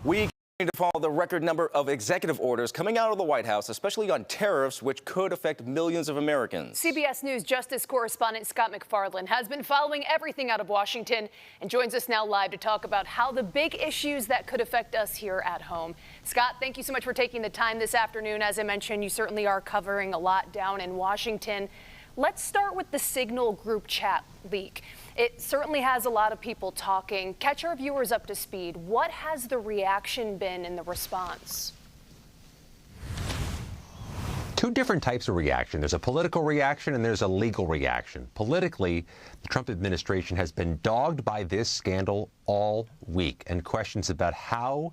We continue to follow the record number of executive orders coming out of the White House, especially on tariffs, which could affect millions of Americans. CBS News Justice Correspondent Scott Macfarlane has been following everything out of Washington and joins us now live to talk about how the big issues that could affect us here at home. Scott, thank you so much for taking the time this afternoon. As I mentioned, you certainly are covering a lot down in Washington. Let's start with the Signal group chat leak. It certainly has a lot of people talking. Catch our viewers up to speed. What has the reaction been in the response? Two different types of reaction. There's a political reaction and there's a legal reaction. Politically, the Trump administration has been dogged by this scandal all week, and questions about how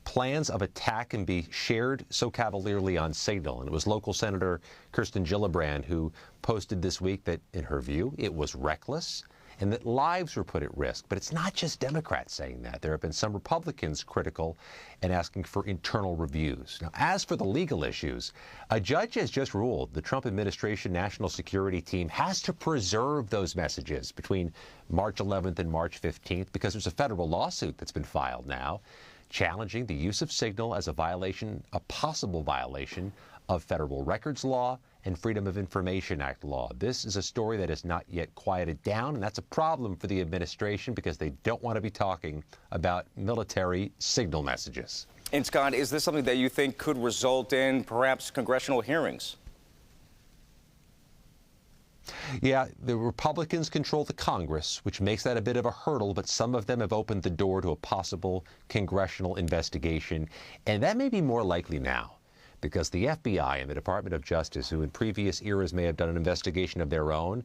plans of attack can be shared so cavalierly on Signal. And it was local Senator Kirsten Gillibrand who posted this week that, in her view, it was reckless and that lives were put at risk. But it's not just Democrats saying that. There have been some Republicans critical and asking for internal reviews. Now, as for the legal issues, a judge has just ruled the Trump administration national security team has to preserve those messages between March 11th and March 15th because there's a federal lawsuit that's been filed now challenging the use of Signal as a possible violation of federal records law and Freedom of Information Act law. This is a story that has not yet quieted down, and that's a problem for the administration because they don't want to be talking about military signal messages. And Scott, is this something that you think could result in perhaps congressional hearings? Yeah, the Republicans control the Congress, which makes that a bit of a hurdle, but some of them have opened the door to a possible congressional investigation, and that may be more likely now because the FBI and the Department of Justice, who in previous eras may have done an investigation of their own,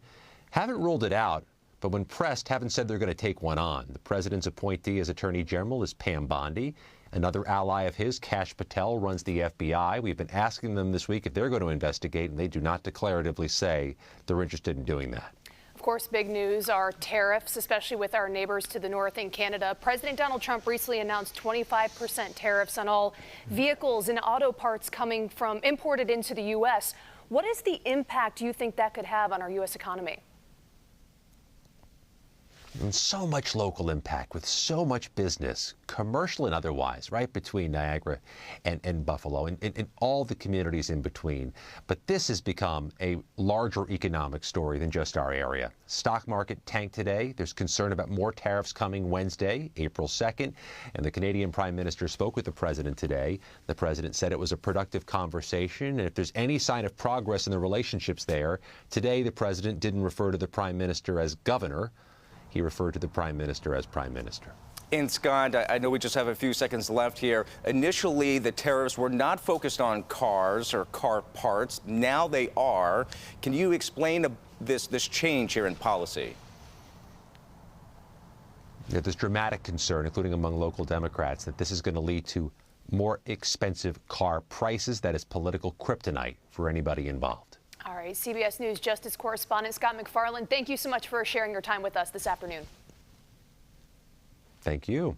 haven't ruled it out, but when pressed, haven't said they're going to take one on. The president's appointee as Attorney General is Pam Bondi. Another ally of his, Kash Patel, runs the FBI. We've been asking them this week if they're going to investigate, and they do not declaratively say they're interested in doing that. Of course, big news are tariffs, especially with our neighbors to the north in Canada. President Donald Trump recently announced 25% tariffs on all vehicles and auto parts coming from imported into the U.S. What is the impact you think that could have on our U.S. economy? And so much local impact with so much business, commercial and otherwise, right between Niagara and Buffalo and all the communities in between. But this has become a larger economic story than just our area. Stock market tanked today. There's concern about more tariffs coming Wednesday, April 2nd. And the Canadian Prime Minister spoke with the president today. The president said it was a productive conversation. And if there's any sign of progress in the relationships there, today the president didn't refer to the Prime Minister as governor. He referred to the Prime Minister as Prime Minister. And Scott, I know we just have a few seconds left here. Initially, the tariffs were not focused on cars or car parts. Now they are. Can you explain this change here in policy? There's dramatic concern, including among local Democrats, that this is going to lead to more expensive car prices. That is political kryptonite for anybody involved. All right, CBS News Justice Correspondent Scott Macfarlane, thank you so much for sharing your time with us this afternoon. Thank you.